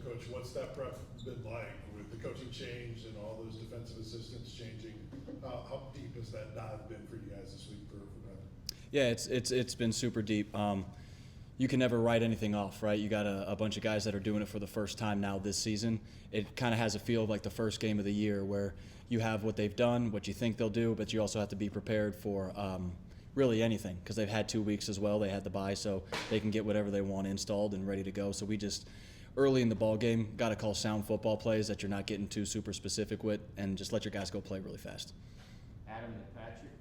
Coach, what's that prep been like with the coaching change and all those defensive assistants changing? How deep has that dive been for you guys this week for prep? Yeah, it's been super deep. You can never write anything off, right? You got a bunch of guys that are doing it for the first time now this season. It kind of has a feel of like the first game of the year where you have what they've done, what you think they'll do, but you also have to be prepared for really anything because they've had 2 weeks as well. They had the bye, so they can get whatever they want installed and ready to go. So we just, early in the ball game, got to call sound football plays that you're not getting too super specific with and just let your guys go play really fast. Adam and Patrick.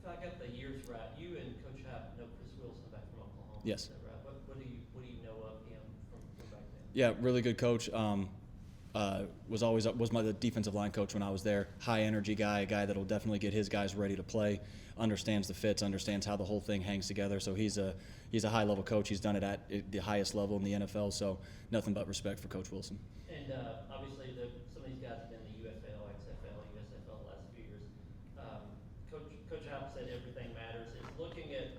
If I got the years right, you and Coach Hype know Chris Wilson back from Oklahoma. Yes. Is that right? What do you know of him from back then? Yeah, really good coach. Was the defensive line coach when I was there. High energy guy, a guy that'll definitely get his guys ready to play. Understands the fits, understands how the whole thing hangs together. So he's a high level coach. He's done it at the highest level in the NFL. So nothing but respect for Coach Wilson. And obviously, some of these guys have been in the UFL, XFL, USFL the last few years. Coach Hype said everything matters. Is looking at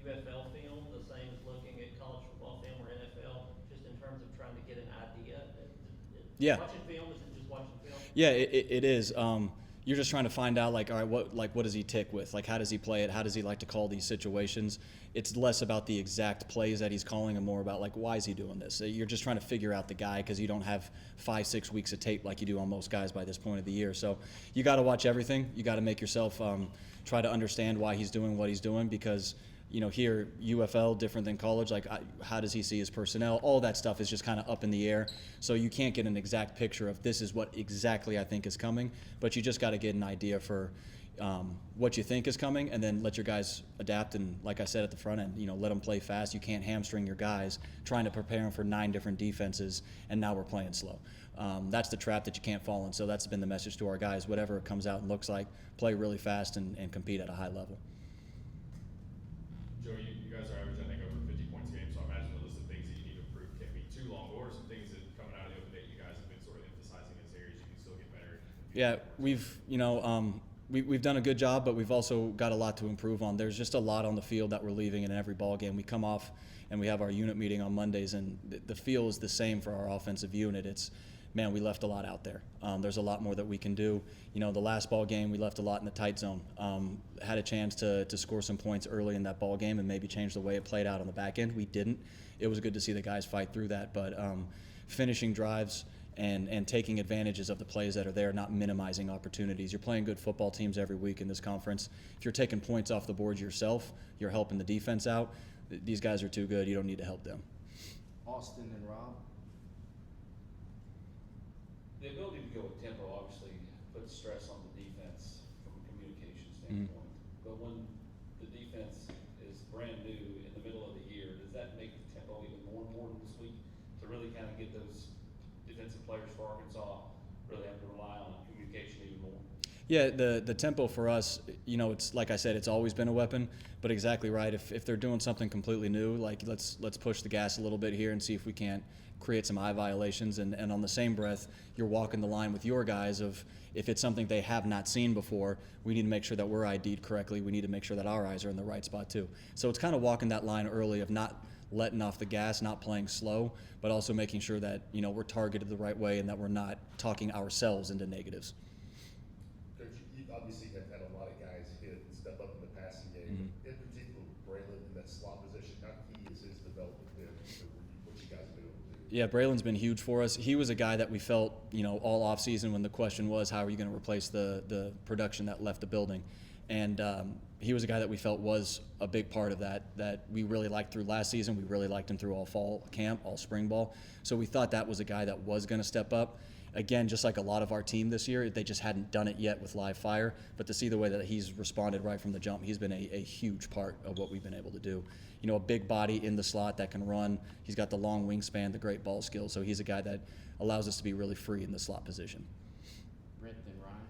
UFL film the same as looking at college football film or NFL, just in terms of trying to get an idea? Yeah. Watching film, is it just watching film? Yeah, it is. You're just trying to find out, like, all right, what does he tick with? Like, how does he play it? How does he like to call these situations? It's less about the exact plays that he's calling and more about, like, why is he doing this? You're just trying to figure out the guy because you don't have 5-6 weeks of tape like you do on most guys by this point of the year. So you got to watch everything. You got to make yourself try to understand why he's doing what he's doing because – here, UFL, different than college, like how does he see his personnel? All that stuff is just kind of up in the air. So you can't get an exact picture of this is what exactly I think is coming, but you just got to get an idea for what you think is coming and then let your guys adapt. And like I said at the front end, let them play fast. You can't hamstring your guys trying to prepare them for 9 different defenses, and now we're playing slow. That's the trap that you can't fall in. So that's been the message to our guys. Whatever it comes out and looks like, play really fast and compete at a high level. Joey, you guys are averaging, I think, over 50 points a game, so I imagine the list of things that you need to improve can't be too long. What are some things that coming out of the open date you guys have been sort of emphasizing as areas you can still get better? Yeah, we've done a good job, but we've also got a lot to improve on. There's just a lot on the field that we're leaving in every ball game. We come off and we have our unit meeting on Mondays, and the feel is the same for our offensive unit. It's, man, we left a lot out there. There's a lot more that we can do. The last ball game, we left a lot in the tight zone. Had a chance to score some points early in that ball game and maybe change the way it played out on the back end. We didn't. It was good to see the guys fight through that. But finishing drives and taking advantages of the plays that are there, not minimizing opportunities. You're playing good football teams every week in this conference. If you're taking points off the board yourself, you're helping the defense out. These guys are too good. You don't need to help them. Austin and Rob. The ability to go with tempo obviously puts stress on the defense from a communication standpoint. But when the defense is brand new in the middle of the year, does that make the tempo even more important this week to really kind of get those defensive players for Arkansas really have to rely on communication even more? Yeah, the tempo for us, it's like I said, it's always been a weapon, but exactly right. If they're doing something completely new, like let's push the gas a little bit here and see if we can't create some eye violations. And on the same breath, you're walking the line with your guys of if it's something they have not seen before, we need to make sure that we're ID'd correctly. We need to make sure that our eyes are in the right spot too. So it's kind of walking that line early of not letting off the gas, not playing slow, but also making sure that we're targeted the right way and that we're not talking ourselves into negatives. Coach, you obviously have had a lot of guys hit and step up in the passing game. In particular, Braylon in that slot position, how key is his development there for what you guys have been able to do? Yeah, Braylon's been huge for us. He was a guy that we felt, all offseason when the question was, how are you going to replace the production that left the building? And he was a guy that we felt was a big part of that we really liked through last season. We really liked him through all fall camp, all spring ball. So we thought that was a guy that was going to step up. Again, just like a lot of our team this year, they just hadn't done it yet with live fire. But to see the way that he's responded right from the jump, he's been a huge part of what we've been able to do. A big body in the slot that can run. He's got the long wingspan, the great ball skills. So he's a guy that allows us to be really free in the slot position. Brent and Ryan.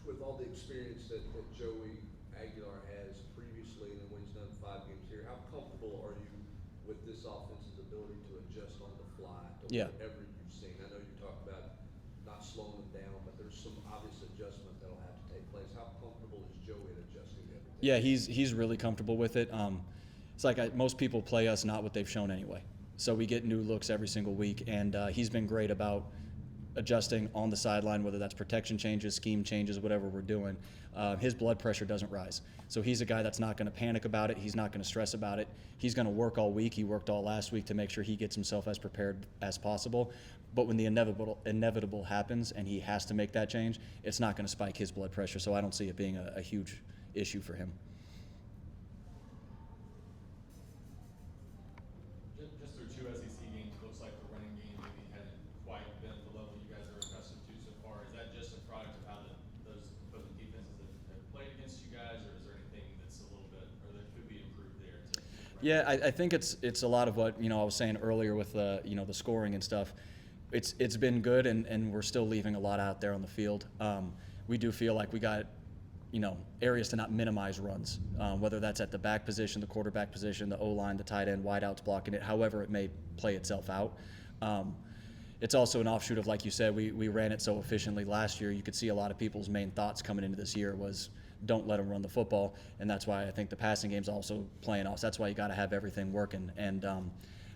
With all the experience that Joey Aguilar has previously and when he's done 5 games here, how comfortable are you with this offense's ability to adjust on the fly to whatever you've seen? I know you talked about not slowing them down, but there's some obvious adjustment that'll have to take place. How comfortable is Joey at adjusting to everything? Yeah, he's really comfortable with it. it's like most people play us not what they've shown anyway. So we get new looks every single week, and he's been great about adjusting on the sideline, whether that's protection changes, scheme changes, whatever we're doing. His blood pressure doesn't rise. So he's a guy that's not going to panic about it. He's not going to stress about it. He's going to work all week. He worked all last week to make sure he gets himself as prepared as possible. But when the inevitable happens and he has to make that change, it's not going to spike his blood pressure. So I don't see it being a huge issue for him. Just through 2 SEC games, it looks like the running game maybe hadn't quite been at the level you guys are accustomed to so far. Is that just a product of how those opposing defenses have played against you guys, or is there anything that's a little bit, or that could be improved there? Yeah, I think it's a lot of what I was saying earlier with the scoring and stuff. It's been good, and we're still leaving a lot out there on the field. We do feel like we got areas to not minimize runs, whether that's at the back position, the quarterback position, the O-line, the tight end, wideouts blocking it, however it may play itself out. It's also an offshoot of, like you said, we ran it so efficiently last year. You could see a lot of people's main thoughts coming into this year was don't let them run the football, and that's why I think the passing game's also playing off. So that's why you got to have everything working, and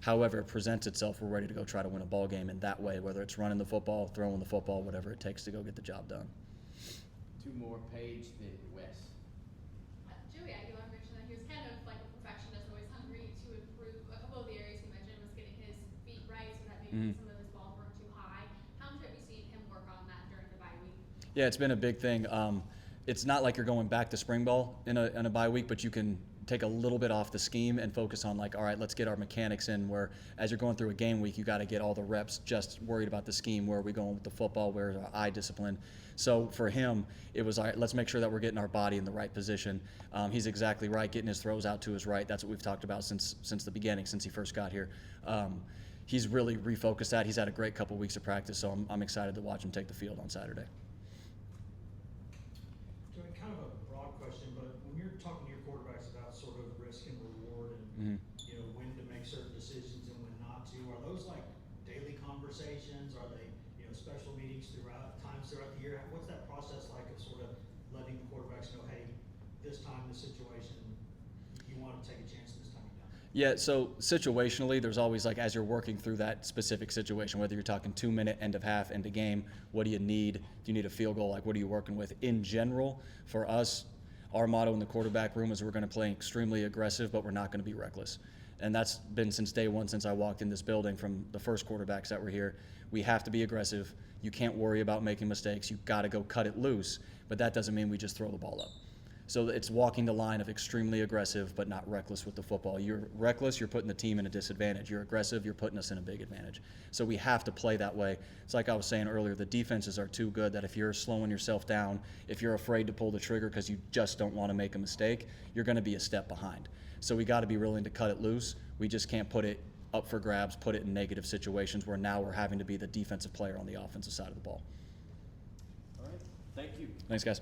however it presents itself, we're ready to go try to win a ball game in that way, whether it's running the football, throwing the football, whatever it takes to go get the job done. 2 more, Paige, then Wes. Joey Aguilar mentioned that he was kind of like a perfectionist, always hungry to improve. A couple of the areas he mentioned was getting his feet right so that maybe some of his balls weren't too high. How much have you seen him work on that during the bye week? Yeah, it's been a big thing. It's not like you're going back to spring ball in a bye week, but you can take a little bit off the scheme and focus on all right, let's get our mechanics in, where as you're going through a game week, you got to get all the reps just worried about the scheme, where are we going with the football, where's our eye discipline. So for him, it was all right, let's make sure that we're getting our body in the right position. He's exactly right, getting his throws out to his right. That's what we've talked about since the beginning, since he first got here. He's really refocused that. He's had a great couple weeks of practice, so I'm excited to watch him take the field on Saturday. Joey, kind of a broad question, but when you're talking to your quarterbacks about sort of risk and reward and when to make certain decisions and when not to, are those like daily conversations? Are they special meetings times throughout the year? What's that process like of sort of letting the quarterbacks know, hey, this time, this situation, you want to take a chance, this time you don't? Yeah, so situationally, there's always as you're working through that specific situation, whether you're talking 2-minute, end of half, end of game, what do you need? Do you need a field goal? What are you working with? In general, for us, our motto in the quarterback room is we're going to play extremely aggressive, but we're not going to be reckless. And that's been since day one, since I walked in this building, from the first quarterbacks that were here. We have to be aggressive. You can't worry about making mistakes. You've got to go cut it loose, but that doesn't mean we just throw the ball up. So it's walking the line of extremely aggressive but not reckless with the football. You're reckless, you're putting the team in a disadvantage. You're aggressive, you're putting us in a big advantage. So we have to play that way. It's like I was saying earlier, the defenses are too good that if you're slowing yourself down, if you're afraid to pull the trigger because you just don't want to make a mistake, you're going to be a step behind. So we got to be willing to cut it loose. We just can't put it up for grabs, put it in negative situations where now we're having to be the defensive player on the offensive side of the ball. All right, thank you. Thanks, guys.